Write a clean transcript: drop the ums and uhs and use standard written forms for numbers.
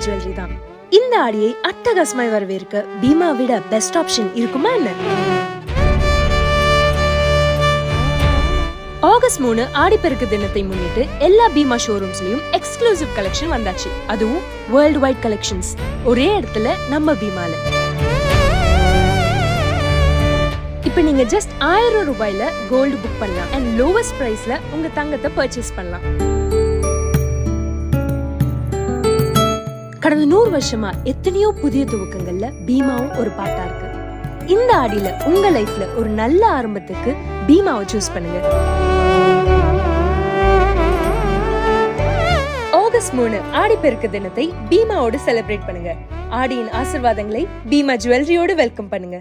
Jewellery தான். இந்த ஆடியை அட்டகாசமாய் வரவேற்க பீமா விட பெஸ்ட் ஆப்ஷன் இருக்குமா என்ன? ஆகஸ்ட் 3 ஆடிப்பெருக்கு தினத்தை முன்னிட்டு எல்லா பீமா ஷோரூம்ஸ்லயும் எக்ஸ்க்ளூசிவ் கலெக்ஷன் வந்தாச்சு. அதுவும் வேர்ல்ட் வைட் கலெக்ஷன்ஸ் ஒரே இடத்துல நம்ம பீமால. இப்ப நீங்க ஜஸ்ட் 1000 ரூபாயில கோல்டு புக் பண்ணலாம் அண்ட் லோவஸ்ட் பிரைஸ்ல உங்க தங்கத்தை பர்ச்சேஸ் பண்ணலாம். கடந்த 100 வருஷமா எத்தனையோ புதிய துவக்கங்கள்ல பீமாவும் ஒரு பாட்டா இருக்கு. இந்த ஆடியில உங்க லைஃப்ல ஒரு நல்ல ஆரம்பத்துக்கு பீமாவை சூஸ் பண்ணுங்க. ஆகஸ்ட் 3 ஆடிப்பெருக்கு தினத்தை பீமாவோடு செலிப்ரேட் பண்ணுங்க. ஆடியின் ஆசீர்வாதங்களை பீமா ஜுவல்லரியோடு வெல்கம் பண்ணுங்க.